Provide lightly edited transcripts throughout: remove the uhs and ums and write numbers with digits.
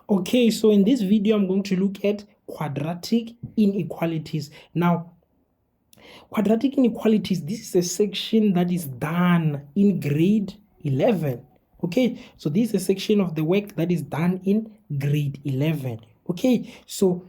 Okay, so in this video, I'm going to look at quadratic inequalities. Now, quadratic inequalities, this is a section that is done in grade 11. Okay, so this is a section of the work that is done in grade 11. Okay, so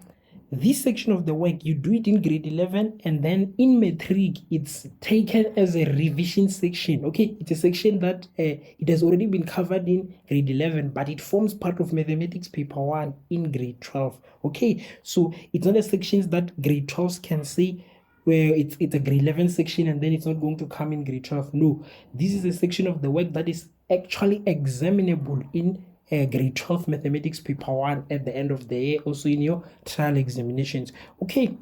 this section of the work, you do it in grade 11, and then in matric, it's taken as a revision section. Okay, it's a section that it has already been covered in grade 11, but it forms part of mathematics paper 1 in grade 12. Okay, so it's not a section that grade 12s can say where it's a grade 11 section and then it's not going to come in grade 12. No, this is a section of the work that is actually examinable in grade 12 mathematics paper 1 at the end of the year, also in your trial examinations. Okay,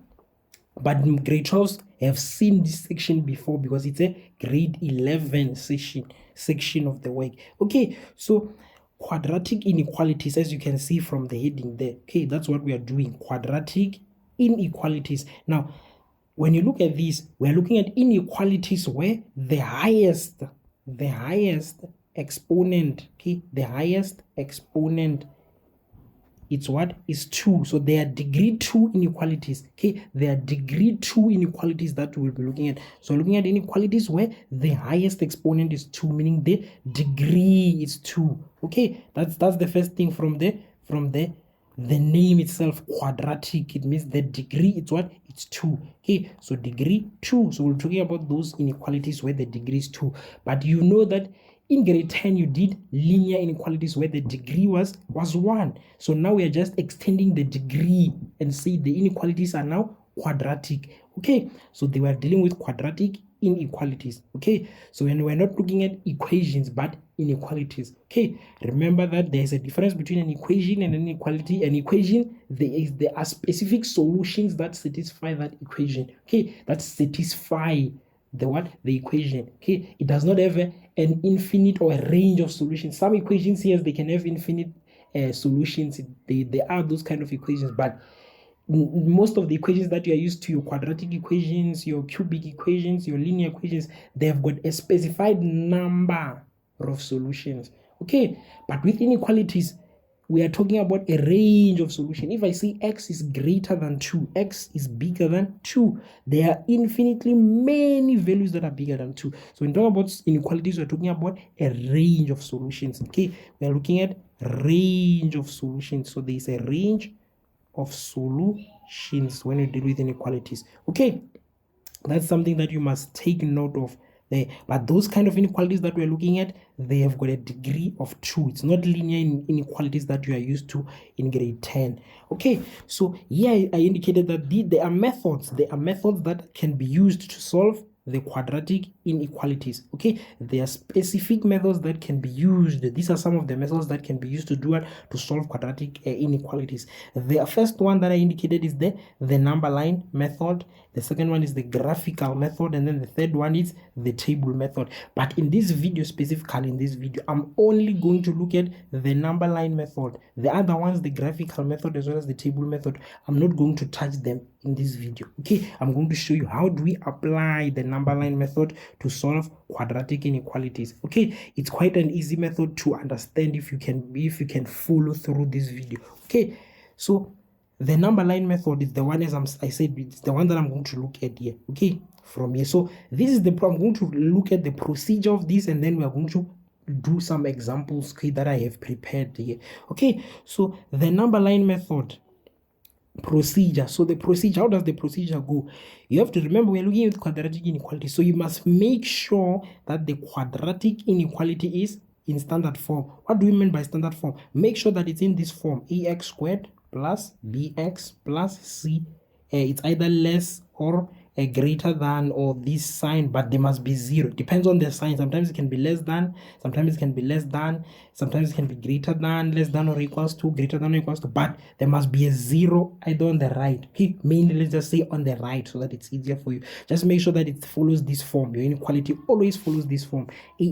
but grade 12s have seen this section before because it's a grade 11 section of the work. Okay, so quadratic inequalities, as you can see from the heading there. Okay, that's what we are doing, quadratic inequalities. Now, when you look at this, we're looking at inequalities where the highest exponent, okay, the highest exponent, it's what is 2. So they are degree 2 inequalities. Okay, they are degree 2 inequalities that we'll be looking at. So looking at inequalities where the highest exponent is 2, meaning the degree is 2. Okay, that's the first thing from the name itself, quadratic. It means the degree, it's what? It's 2. Okay, so degree 2. So we're talking about those inequalities where the degree is 2. But you know that in grade 10, you did linear inequalities where the degree was 1. So now we are just extending the degree and say the inequalities are now quadratic. Okay, so they were dealing with quadratic inequalities. Okay, so when we're not looking at equations but inequalities. Okay, remember that there's a difference between an equation and an inequality. An equation, there are specific solutions that satisfy that equation. Okay, that satisfy the equation. Okay, it does not have an infinite or a range of solutions. Some equations here, they can have infinite solutions. They are those kind of equations, but most of the equations that you are used to, your quadratic equations, your cubic equations, your linear equations, they have got a specified number of solutions. Okay, but with inequalities, we are talking about a range of solutions. If I say x is greater than 2, x is bigger than 2, there are infinitely many values that are bigger than 2. So when we talk about inequalities, we're talking about a range of solutions. Okay, we are looking at range of solutions. So there is a range of solutions when you deal with inequalities. Okay, that's something that you must take note of there. But those kind of inequalities that we're looking at, they have got a degree of 2. It's not linear inequalities that you are used to in grade 10. Okay, so here I indicated that there are methods that can be used to solve the quadratic inequalities. Okay, there are specific methods that can be used. These are some of the methods that can be used to solve quadratic inequalities. The first one that I indicated is the number line method. The second one is the graphical method, and then the third one is the table method. But in this video, specifically in this video, I'm only going to look at the number line method. The other ones, the graphical method as well as the table method, I'm not going to touch them in this video. Okay, I'm going to show you how do we apply the number line method to solve quadratic inequalities. Okay, it's quite an easy method to understand if you can follow through this video. Okay, so the number line method is the one, as I said, it's the one that I'm going to look at here. Okay, from here. So this is I'm going to look at the procedure of this, and then we are going to do some examples, okay, that I have prepared here. Okay, so the number line method procedure. So the procedure, how does the procedure go? You have to remember we're looking at quadratic inequality, so you must make sure that the quadratic inequality is in standard form. What do we mean by standard form? Make sure that it's in this form: ax squared plus bx plus c. It's either less or greater than, or this sign, but there must be 0. Depends on the sign. Sometimes it can be less than, sometimes it can be less than, sometimes it can be greater than, less than or equals to, greater than or equals to, but there must be a 0 either on the right. Okay, mainly let's just say on the right so that it's easier for you. Just make sure that it follows this form. Your inequality always follows this form: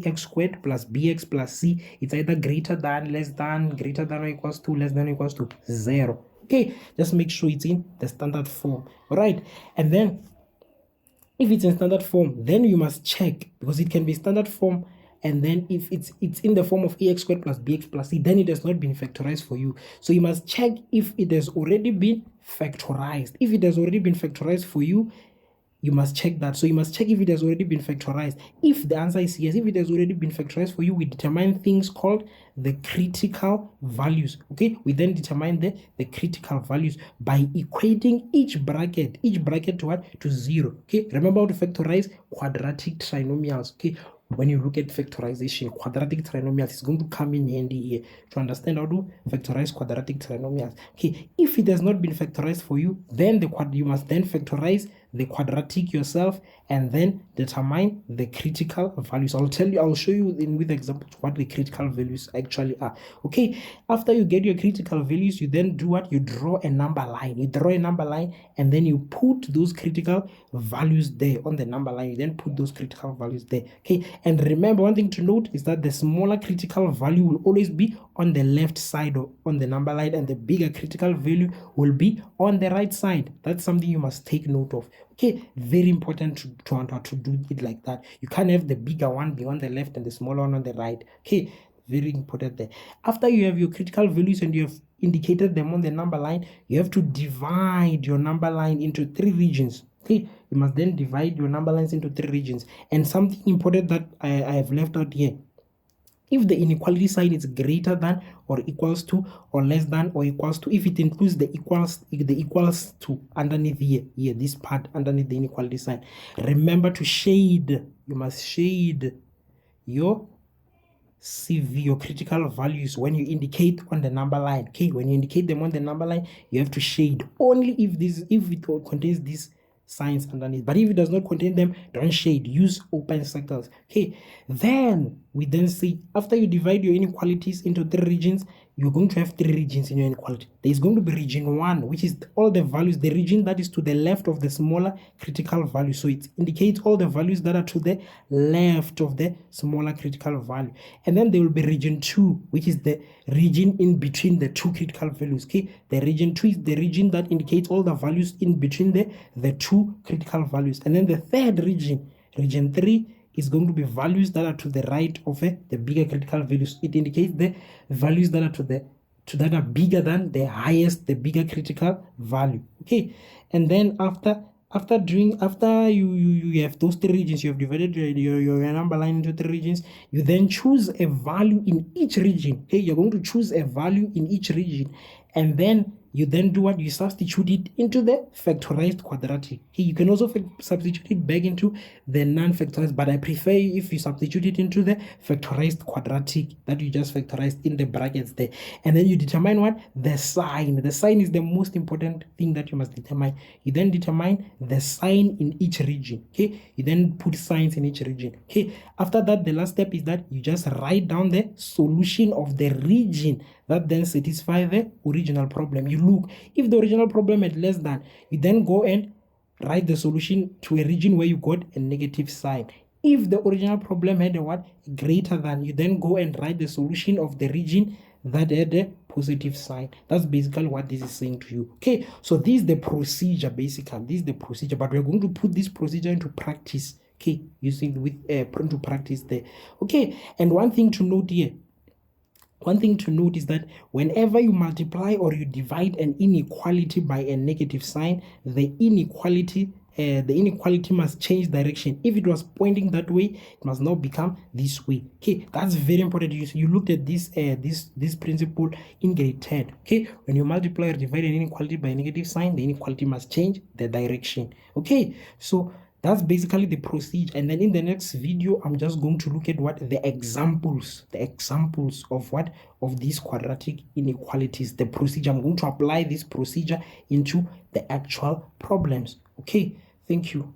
ax squared plus bx plus c. It's either greater than, less than, greater than or equals to, less than or equals to 0. Okay, just make sure it's in the standard form. All right, and then if it's in standard form, then you must check, because it can be standard form and then if it's in the form of ax squared plus bx plus c, then it has not been factorized for you. So you must check if it has already been factorized. If it has already been factorized for you, you must check that. So you must check if it has already been factorized. If the answer is yes, if it has already been factorized for you, we determine things called the critical values. Okay, we then determine the critical values by equating each bracket to what? To 0. Okay, remember how to factorize quadratic trinomials. Okay, when you look at factorization, quadratic trinomials is going to come in handy here to understand how to factorize quadratic trinomials. Okay, if it has not been factorized for you, then you must then factorize the quadratic yourself and then determine the critical values. I'll show you with examples what the critical values actually are. Okay, after you get your critical values, you then do what? You draw a number line. You draw a number line and then you put those critical values there on the number line. You then put those critical values there. Okay, and remember, one thing to note is that the smaller critical value will always be on the left side on the number line, and the bigger critical value will be on the right side. That's something you must take note of. Okay, very important to do it like that. You can't have the bigger one be on the left and the smaller one on the right. Okay, very important there. After you have your critical values and you have indicated them on the number line, you have to divide your number line into 3 regions. Okay, you must then divide your number lines into 3 regions. And something important that I have left out here: if the inequality sign is greater than or equals to or less than or equals to, if it includes the equals to underneath here, this part underneath the inequality sign, remember to shade. You must shade your CV, your critical values, when you indicate on the number line. Okay, when you indicate them on the number line, you have to shade only if it contains these signs underneath. But if it does not contain them, don't shade, use open circles. Okay, then we then say, after you divide your inequalities into 3 regions, you're going to have 3 regions in your inequality. There is going to be region 1, which is all the values, the region that is to the left of the smaller critical value. So it indicates all the values that are to the left of the smaller critical value. And then there will be region 2, which is the region in between the 2 critical values. Okay, the region 2 is the region that indicates all the values in between the 2 critical values. And then the third region, region 3, is going to be values that are to the right of the bigger critical values. It indicates the values that are that are bigger than the bigger critical value. Okay, and then after you have those 3 regions, you have divided your number line into 3 regions, you then choose a value in each region. Okay, you're going to choose a value in each region, and then you then do what? You substitute it into the factorized quadratic. Okay, you can also substitute it back into the non-factorized, but I prefer if you substitute it into the factorized quadratic that you just factorized in the brackets there. And then you determine what? The sign. The sign is the most important thing that you must determine. You then determine the sign in each region. Okay, you then put signs in each region. Okay, after that, the last step is that you just write down the solution of the region that then satisfy the original problem. You look, if the original problem had less than, you then go and write the solution to a region where you got a negative sign. If the original problem had a what? Greater than, you then go and write the solution of the region that had a positive sign. That's basically what this is saying to you. Okay, so this is the procedure, basically. This is the procedure, but we're going to put this procedure into practice. Okay, using with into practice there. Okay, and one thing to note here, is that whenever you multiply or you divide an inequality by a negative sign, the inequality must change direction. If it was pointing that way, it must now become this way. Okay, that's very important. You looked at this principle in grade 10. Okay, when you multiply or divide an inequality by a negative sign, the inequality must change the direction. Okay, so that's basically the procedure. And then in the next video, I'm just going to look at what the examples of these quadratic inequalities, the procedure. I'm going to apply this procedure into the actual problems. Okay, thank you.